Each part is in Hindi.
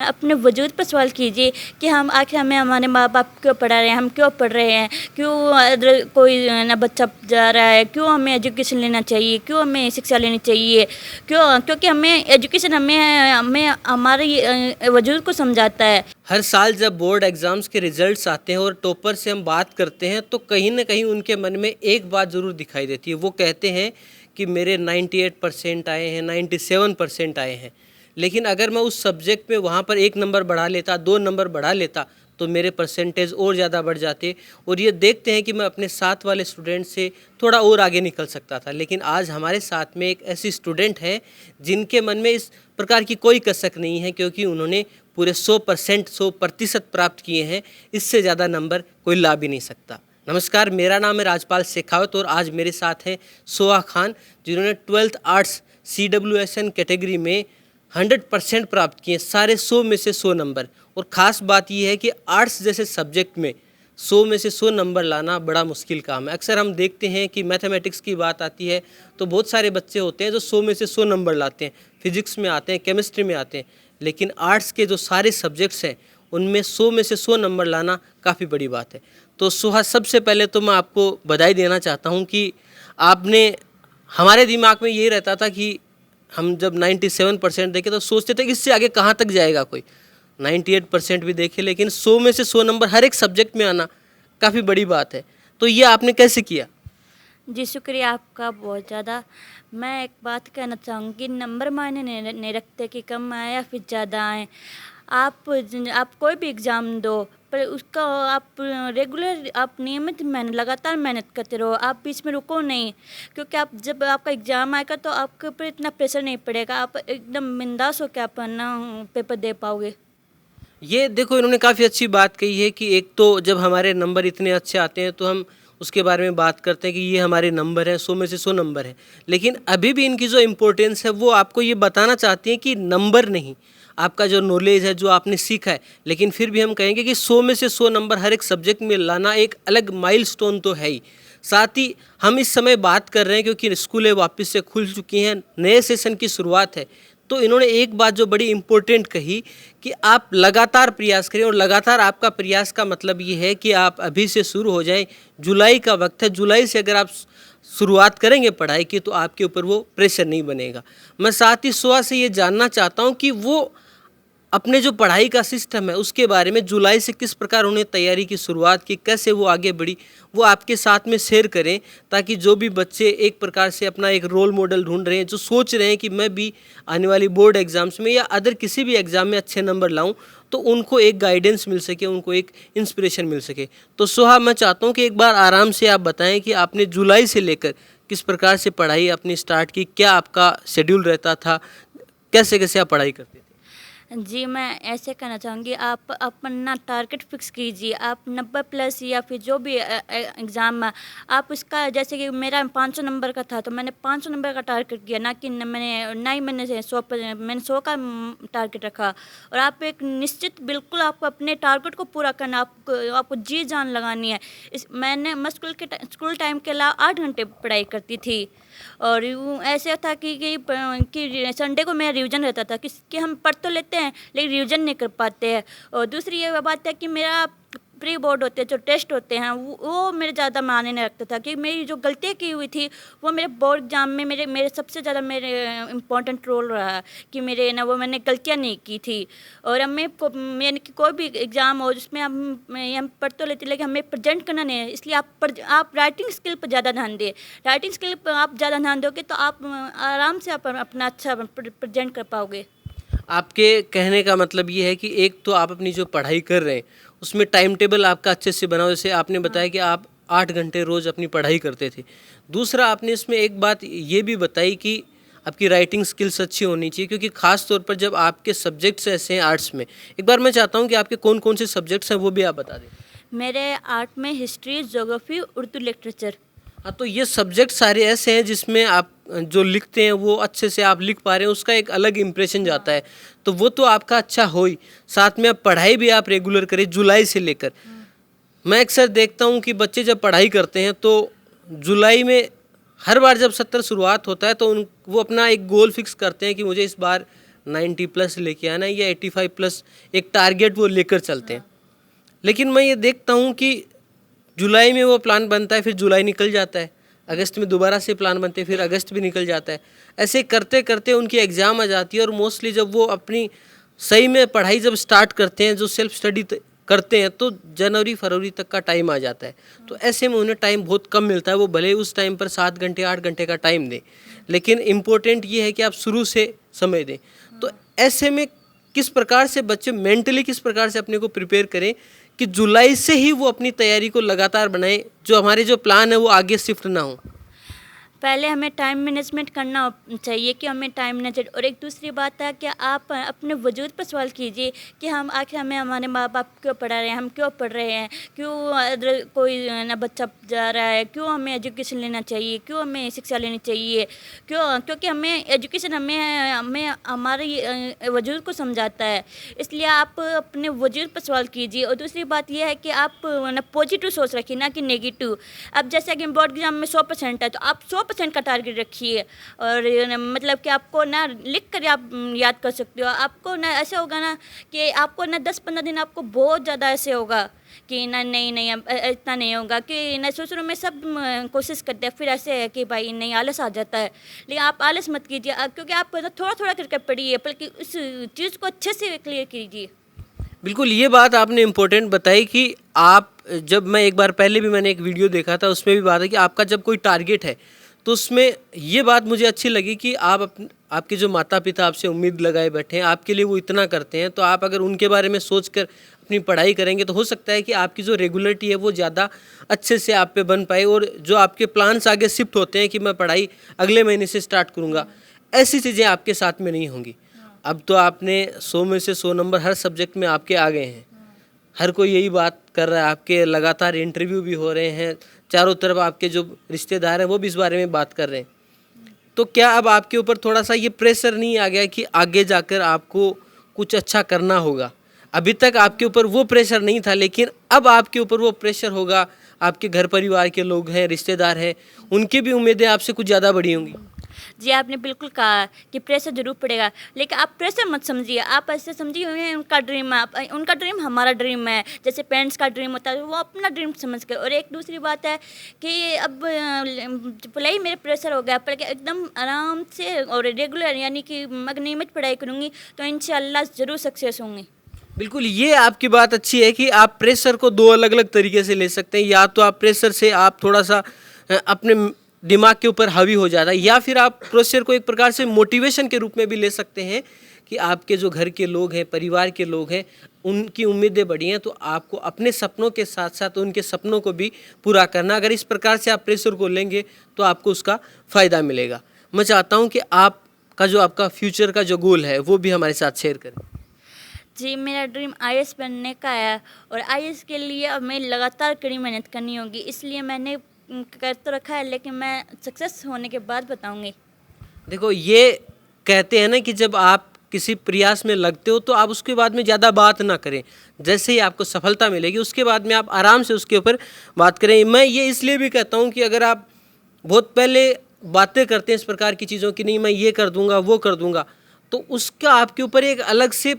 अपने वजूद पर सवाल कीजिए कि हम आखिर हमें हमारे माँ बाप क्यों पढ़ा रहे हैं, हम क्यों पढ़ रहे हैं, क्यों अदर कोई ना बच्चा जा रहा है, क्यों हमें एजुकेशन लेना चाहिए, क्यों हमें शिक्षा लेनी चाहिए, क्यों? क्योंकि हमें एजुकेशन हमें हमें हमारे वजूद को समझाता है। हर साल जब बोर्ड एग्ज़ाम्स के रिजल्ट्स आते हैं और टॉपर से हम बात करते हैं तो कहीं ना कहीं उनके मन में एक बात ज़रूर दिखाई देती है। वो कहते हैं कि मेरे 98% आए हैं, 97% आए हैं। लेकिन अगर मैं उस सब्जेक्ट में वहाँ पर एक नंबर बढ़ा लेता, 2 नंबर बढ़ा लेता तो मेरे परसेंटेज और ज़्यादा बढ़ जाते और ये देखते हैं कि मैं अपने साथ वाले स्टूडेंट से थोड़ा और आगे निकल सकता था। लेकिन आज हमारे साथ में एक ऐसी स्टूडेंट है जिनके मन में इस प्रकार की कोई कसक नहीं है, क्योंकि उन्होंने पूरे 100% प्राप्त किए हैं। इससे ज़्यादा नंबर कोई ला भी नहीं सकता। नमस्कार, मेरा नाम है राजपाल शेखावत और आज मेरे साथ हैं सोहा खान, जिन्होंने 12th आर्ट्स CWSN कैटेगरी में 100% प्राप्त किए, सारे 100 में से 100 नंबर। और ख़ास बात यह है कि आर्ट्स जैसे सब्जेक्ट में 100 में से 100 नंबर लाना बड़ा मुश्किल काम है। अक्सर हम देखते हैं कि मैथमेटिक्स की बात आती है तो बहुत सारे बच्चे होते हैं जो 100 में से 100 नंबर लाते हैं, फिजिक्स में आते हैं, केमिस्ट्री में आते हैं। लेकिन आर्ट्स के जो सारे सब्जेक्ट्स हैं उनमें 100 में से 100 नंबर लाना काफ़ी बड़ी बात है। तो सुहा, सबसे पहले तो मैं आपको बधाई देना चाहता हूँ कि आपने, हमारे दिमाग में ये रहता था कि हम जब 97% देखे तो सोचते थे कि इससे आगे कहाँ तक जाएगा कोई, 98% भी देखे, लेकिन 100 में से 100 नंबर हर एक सब्जेक्ट में आना काफ़ी बड़ी बात है। तो ये आपने कैसे किया? जी शुक्रिया आपका बहुत ज़्यादा। मैं एक बात कहना चाहूँगी, नंबर मायने नहीं रखते कि कम आए या फिर ज़्यादा आए। आप कोई भी एग्ज़ाम दो, पर उसका आप रेगुलर, आप नियमित मेहनत, लगातार मेहनत करते रहो, आप बीच में रुको नहीं। क्योंकि आप जब आपका एग्ज़ाम आएगा तो आपके ऊपर इतना प्रेशर नहीं पड़ेगा, आप एकदम बिंदास होकर आप ना पेपर दे पाओगे। ये देखो, इन्होंने काफ़ी अच्छी बात कही है कि एक तो जब हमारे नंबर इतने अच्छे आते हैं तो हम उसके बारे में बात करते हैं कि ये हमारे नंबर हैं, 100 में से 100 नंबर हैं। लेकिन अभी भी इनकी जो इम्पोर्टेंस है वो आपको ये बताना चाहती हैं कि नंबर नहीं, आपका जो नॉलेज है, जो आपने सीखा है। लेकिन फिर भी हम कहेंगे कि 100 में से 100 नंबर हर एक सब्जेक्ट में लाना एक अलग माइलस्टोन तो है ही। साथ ही हम इस समय बात कर रहे हैं क्योंकि स्कूलें वापस से खुल चुकी हैं, नए सेशन की शुरुआत है। तो इन्होंने एक बात जो बड़ी इम्पोर्टेंट कही कि आप लगातार प्रयास करें, और लगातार आपका प्रयास का मतलब ये है कि आप अभी से शुरू हो जाएं। जुलाई का वक्त है, जुलाई से अगर आप शुरुआत करेंगे पढ़ाई की तो आपके ऊपर वो प्रेशर नहीं बनेगा। मैं साथ ही सुहा से ये जानना चाहता हूँ कि वो अपने जो पढ़ाई का सिस्टम है उसके बारे में, जुलाई से किस प्रकार उन्हें तैयारी की शुरुआत की, कैसे वो आगे बढ़ी, वो आपके साथ में शेयर करें, ताकि जो भी बच्चे एक प्रकार से अपना एक रोल मॉडल ढूंढ रहे हैं, जो सोच रहे हैं कि मैं भी आने वाली बोर्ड एग्जाम्स में या अदर किसी भी एग्ज़ाम में अच्छे नंबर लाऊं, तो उनको एक गाइडेंस मिल सके, उनको एक इंस्पिरेशन मिल सके। तो सुहा, मैं चाहता हूँ कि एक बार आराम से आप बताएं कि आपने जुलाई से लेकर किस प्रकार से पढ़ाई अपनी स्टार्ट की, क्या आपका शेड्यूल रहता था, कैसे कैसे आप पढ़ाई करते थे? जी, मैं ऐसे कहना चाहूँगी, आप अपना टारगेट फ़िक्स कीजिए। आप 90 प्लस या फिर जो भी एग्ज़ाम आप उसका, जैसे कि मेरा 500 नंबर का था तो मैंने 500 नंबर का टारगेट किया, ना कि मैंने 100 पर, मैंने 100 का टारगेट रखा। और आप एक निश्चित, बिल्कुल आपको अपने टारगेट को पूरा करना, आपको जी जान लगानी है। मैं स्कूल टाइम के अलावा 8 घंटे पढ़ाई करती थी। और यूँ ऐसे था कि संडे को मेरा रिवीजन रहता था, कि हम पढ़ तो लेते हैं लेकिन रिवीजन नहीं कर पाते हैं। और दूसरी ये बात है कि मेरा प्री बोर्ड होते हैं, जो टेस्ट होते हैं, वो मेरे ज़्यादा मायने नहीं रखता था, कि मेरी जो गलतियाँ की हुई थी वो मेरे बोर्ड एग्जाम में मेरे सबसे ज़्यादा मेरे इम्पोर्टेंट रोल रहा, कि वो मैंने गलतियाँ नहीं की थी। और यानी कि कोई भी एग्ज़ाम हो जिसमें हम पढ़ तो लेते लेकिन हमें प्रेजेंट करना नहीं है, इसलिए आप राइटिंग स्किल पर ज़्यादा ध्यान दें। राइटिंग स्किल पर आप ज़्यादा ध्यान दोगे तो आप आराम से आप अपना अच्छा प्रेजेंट कर पाओगे। आपके कहने का मतलब ये है कि एक तो आप अपनी जो पढ़ाई कर रहे हैं उसमें टाइम टेबल आपका अच्छे से बनाओ, जैसे आपने बताया कि आप 8 घंटे रोज़ अपनी पढ़ाई करते थे। दूसरा, आपने इसमें एक बात ये भी बताई कि आपकी राइटिंग स्किल्स अच्छी होनी चाहिए, क्योंकि ख़ास तौर पर जब आपके सब्जेक्ट्स ऐसे हैं आर्ट्स में। एक बार मैं चाहता हूँ कि आपके कौन कौन से सब्जेक्ट्स हैं वो भी आप बता दें। मेरे आर्ट में हिस्ट्री, ज्योग्राफी, उर्दू लिटरेचर। हाँ, तो ये सब्जेक्ट सारे ऐसे हैं जिसमें आप जो लिखते हैं वो अच्छे से आप लिख पा रहे हैं, उसका एक अलग इम्प्रेशन जाता है। तो वो तो आपका अच्छा हो ही, साथ में आप पढ़ाई भी आप रेगुलर करें जुलाई से लेकर। मैं अक्सर देखता हूँ कि बच्चे जब पढ़ाई करते हैं तो जुलाई में हर बार जब सत्र शुरुआत होता है तो वो अपना एक गोल फिक्स करते हैं कि मुझे इस बार 90 प्लस लेके आना है या 85 प्लस एक टारगेट वो लेकर चलते हैं। लेकिन मैं ये देखता हूँ कि जुलाई में वो प्लान बनता है, फिर जुलाई निकल जाता है, अगस्त में दोबारा से प्लान बनते हैं, फिर अगस्त भी निकल जाता है। ऐसे करते करते उनकी एग्ज़ाम आ जाती है और मोस्टली जब वो अपनी सही में पढ़ाई जब स्टार्ट करते हैं, जो सेल्फ स्टडी करते हैं, तो जनवरी फरवरी तक का टाइम आ जाता है। तो ऐसे में उन्हें टाइम बहुत कम मिलता है। वो भले ही उस टाइम पर 7 घंटे 8 घंटे का टाइम दें, लेकिन इम्पोर्टेंट ये है कि आप शुरू से समय दें। तो ऐसे में किस प्रकार से बच्चे मेंटली किस प्रकार से अपने को प्रिपेयर करें कि जुलाई से ही वो अपनी तैयारी को लगातार बनाएं, जो हमारे जो प्लान है वो आगे शिफ्ट ना हो। पहले हमें टाइम मैनेजमेंट करना चाहिए कि हमें टाइम मैनेजमेंट, और एक दूसरी बात है कि आप अपने वजूद पर सवाल कीजिए कि हम आखिर हमें हमारे माँ बाप क्यों पढ़ा रहे हैं, हम क्यों पढ़ रहे हैं, क्यों अदर कोई ना बच्चा जा रहा है, क्यों हमें एजुकेशन लेना चाहिए, क्यों हमें शिक्षा लेनी चाहिए, क्योंकि हमें एजुकेशन हमें हमें हमारे वजूद को समझाता है। इसलिए आप अपने वजूद पर सवाल कीजिए। और दूसरी बात यह है कि आप ना पॉजिटिव सोच रखिए, ना कि नेगेटिव। अब जैसे कि बोर्ड एग्जाम में 100% है, तो आप 100% का टारगेट रखिए, और मतलब कि आपको ना लिख कर आप याद कर सकते हो। आपको ना ऐसे होगा ना कि आपको ना 10-15 दिन आपको बहुत ज़्यादा ऐसे होगा कि ना नहीं अब इतना नहीं होगा, कि ना शुरू में सब कोशिश करते हैं, फिर ऐसे है कि भाई नहीं आलस आ जाता है। लेकिन आप आलस मत कीजिए, क्योंकि आप थोड़ा थोड़ा करके पढ़िए, बल्कि उस चीज़ को अच्छे से क्लियर कीजिए। बिल्कुल, ये बात आपने इम्पोर्टेंट बताई कि आप जब मैं एक बार पहले भी मैंने एक वीडियो देखा था, उसमें भी बात है कि आपका जब कोई टारगेट है तो उसमें ये बात मुझे अच्छी लगी कि आपके जो माता पिता आपसे उम्मीद लगाए बैठे हैं, आपके लिए वो इतना करते हैं, तो आप अगर उनके बारे में सोचकर अपनी पढ़ाई करेंगे तो हो सकता है कि आपकी जो रेगुलरिटी है वो ज़्यादा अच्छे से आप पे बन पाए, और जो आपके प्लान्स आगे शिफ्ट होते हैं कि मैं पढ़ाई अगले महीने से स्टार्ट करूँगा, ऐसी चीज़ें आपके साथ में नहीं होंगी। अब तो आपने 100 में से 100 नंबर हर सब्जेक्ट में आपके आ गए हैं, हर कोई यही बात कर रहा है, आपके लगातार इंटरव्यू भी हो रहे हैं, चारों तरफ आपके जो रिश्तेदार हैं वो भी इस बारे में बात कर रहे हैं। तो क्या अब आपके ऊपर थोड़ा सा ये प्रेशर नहीं आ गया कि आगे जाकर आपको कुछ अच्छा करना होगा? अभी तक आपके ऊपर वो प्रेशर नहीं था, लेकिन अब आपके ऊपर वो प्रेशर होगा। आपके घर परिवार के लोग हैं, रिश्तेदार हैं, उनकी भी उम्मीदें आपसे कुछ ज़्यादा बड़ी होंगी। जी, आपने बिल्कुल कहा कि प्रेशर ज़रूर पड़ेगा, लेकिन आप प्रेशर मत समझिए। आप ऐसे समझिए उनका ड्रीम है, उनका ड्रीम हमारा ड्रीम है। जैसे पेरेंट्स का ड्रीम होता है, वो अपना ड्रीम समझ के। और एक दूसरी बात है कि अब भले ही मेरे प्रेशर हो गया, पर एकदम आराम से और रेगुलर, यानी कि मैं नियमित पढ़ाई करूँगी तो इंशाअल्लाह ज़रूर सक्सेस होंगी। बिल्कुल, ये आपकी बात अच्छी है कि आप प्रेशर को 2 अलग-अलग तरीके से ले सकते हैं। या तो आप प्रेशर से आप थोड़ा-सा अपने दिमाग के ऊपर हावी हो जाता है, या फिर आप प्रेशर को एक प्रकार से मोटिवेशन के रूप में भी ले सकते हैं कि आपके जो घर के लोग हैं, परिवार के लोग हैं, उनकी उम्मीदें बड़ी हैं, तो आपको अपने सपनों के साथ-साथ उनके सपनों को भी पूरा करना। अगर इस प्रकार से आप प्रेशर को लेंगे तो आपको उसका फ़ायदा मिलेगा। मैं चाहता हूँ कि आपका जो आपका फ्यूचर का जो गोल है वो भी हमारे साथ शेयर करें। जी, मेरा ड्रीम आईएएस बनने का है, और आईएएस के लिए अब मैं लगातार कड़ी मेहनत करनी होगी। इसलिए मैंने कर तो रखा है, लेकिन मैं सक्सेस होने के बाद बताऊंगी। देखो, ये कहते हैं ना कि जब आप किसी प्रयास में लगते हो तो आप उसके बाद में ज़्यादा बात ना करें। जैसे ही आपको सफलता मिलेगी उसके बाद में आप आराम से उसके ऊपर बात करें। मैं ये इसलिए भी कहता हूँ कि अगर आप बहुत पहले बातें करते हैं इस प्रकार की चीज़ों की, नहीं मैं ये कर दूँगा वो कर दूँगा, तो उसका आपके ऊपर एक अलग से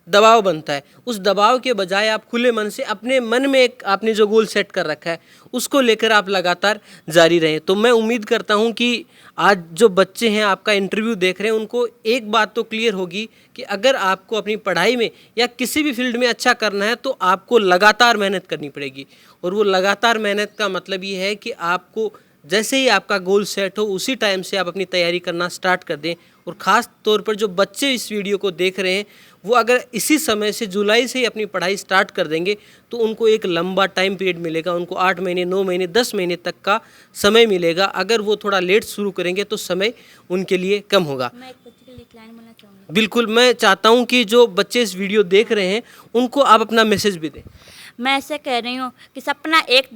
दबाव बनता है। उस दबाव के बजाय आप खुले मन से अपने मन में एक आपने जो गोल सेट कर रखा है उसको लेकर आप लगातार जारी रहें। तो मैं उम्मीद करता हूं कि आज जो बच्चे हैं आपका इंटरव्यू देख रहे हैं, उनको एक बात तो क्लियर होगी कि अगर आपको अपनी पढ़ाई में या किसी भी फील्ड में अच्छा करना है तो आपको लगातार मेहनत करनी पड़ेगी। और वो लगातार मेहनत का मतलब ये है कि आपको जैसे ही आपका गोल सेट हो उसी टाइम से आप अपनी तैयारी करना स्टार्ट कर दें। और ख़ास तौर पर जो बच्चे इस वीडियो को देख रहे हैं वो अगर इसी समय से जुलाई से ही अपनी पढ़ाई स्टार्ट कर देंगे तो उनको एक लंबा टाइम पीरियड मिलेगा। उनको 8 महीने 9 महीने 10 महीने तक का समय मिलेगा। अगर वो थोड़ा लेट शुरू करेंगे तो समय उनके लिए कम होगा। मैं एक बच्चे के लिए एक लाइन बोलना चाहूँगी। बिल्कुल, मैं चाहता हूँ कि जो बच्चे इस वीडियो देख रहे हैं उनको आप अपना मैसेज भी दें। मैं ऐसे कह रही हूँ कि सपना एक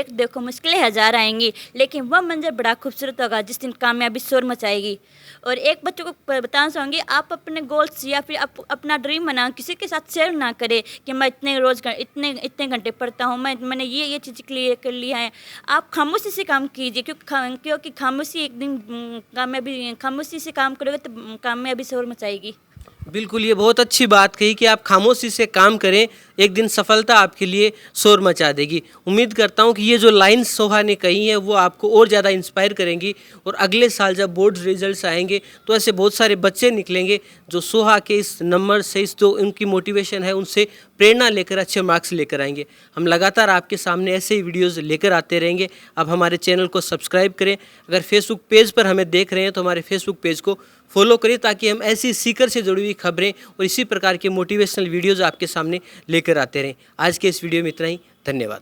देखो, मुश्किलें हज़ार आएंगी, लेकिन वह मंजर बड़ा खूबसूरत होगा जिस दिन कामयाबी शोर मचाएगी। और एक बच्चों को बताना चाहूँगी, आप अपने गोल्स या फिर अपना ड्रीम बना किसी के साथ शेयर ना करें कि मैं इतने घंटे पढ़ता हूँ, मैंने ये चीज़ क्लियर कर लिया है। आप खामोशी से काम कीजिए, क्योंकि खामोशी एक दिन खामोशी से काम करोगे तो कामयाबी शोर मचाएगी। बिल्कुल, ये बहुत अच्छी बात कही कि आप खामोशी से काम करें, एक दिन सफलता आपके लिए शोर मचा देगी। उम्मीद करता हूँ कि ये जो लाइन्स सोहा ने कही हैं वो आपको और ज़्यादा इंस्पायर करेंगी, और अगले साल जब बोर्ड रिजल्ट्स आएंगे तो ऐसे बहुत सारे बच्चे निकलेंगे जो सोहा के इस नंबर से, इस जो उनकी मोटिवेशन है उनसे प्रेरणा लेकर अच्छे मार्क्स लेकर आएंगे। हम लगातार आपके सामने ऐसे ही वीडियोज़ लेकर आते रहेंगे। अब हमारे चैनल को सब्सक्राइब करें, अगर फेसबुक पेज पर हमें देख रहे हैं तो हमारे फेसबुक पेज को फॉलो करिए, ताकि हम ऐसी सीकर से जुड़ी हुई खबरें और इसी प्रकार के मोटिवेशनल वीडियोज़ आपके सामने लेकर आते रहें। आज के इस वीडियो में इतना ही, धन्यवाद।